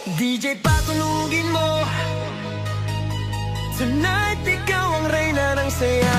DJ patunugin mo. Tonight, ikaw ang reyna ng sayaw.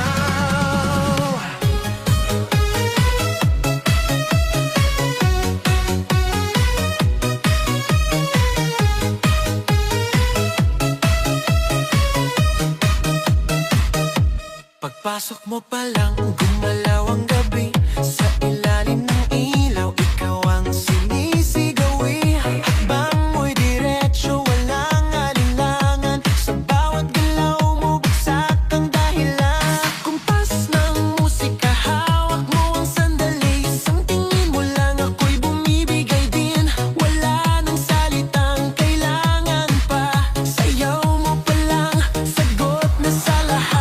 Pagpasok mo pa lang, gumalaw ang gabi. Sa ilalim ng ilaw, ikaw ang sinisigawi. Hakbang mo'y diretso, walang alinlangan. Sa bawat galaw mo, bagsak ang dahilan. Sa kumpas ng musika, hawak mo ang sandali. Isang tingin mo lang, ako'y bumibigay din. Wala nang salitang kailangan pa. Sayaw mo pa lang, sagot na sa lahat.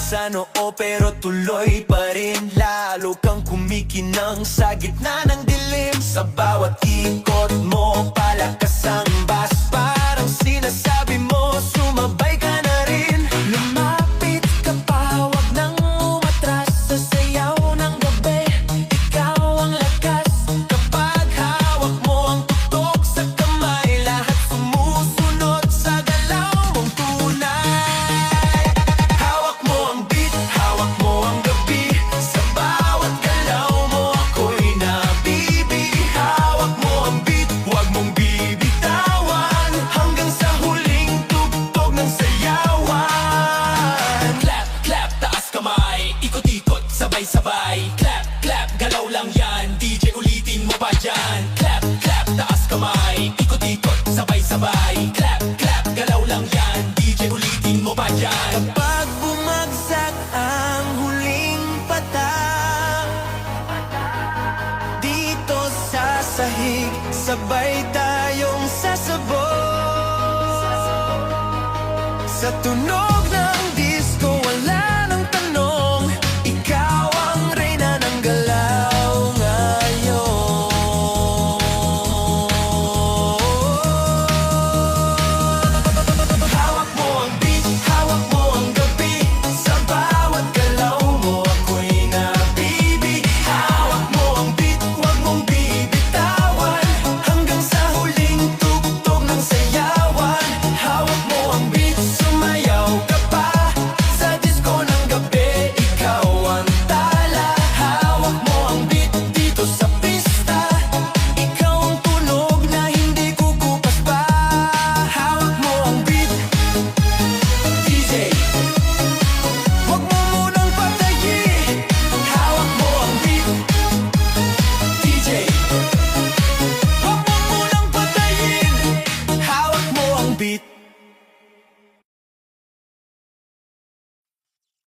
Sa noo pero tuloy pa rin. Lalo kang kumikinang sa gitna ng dilim. Sa bawat ikot mo, palakas ang bas. Parang sinasabi mo, sumabay ka na rin. Lumapit ka pa, wag nang umatras. Sa sayaw ng gabi, ikaw ang lakas. Kapag hawak mo ang tutok sa kamay, lahat sumusunod sa galaw mong tunay. Sabay, clap, clap, galaw lang yan. DJ ulitin mo pa dyan. Clap, clap, taas kamay. Ikot-ikot, sabay-sabay. Clap, clap, galaw lang yan. DJ ulitin mo pa dyan. Kapag bumagsak ang huling patak, dito sa sahig, sabay tayong sasabog sa tunog.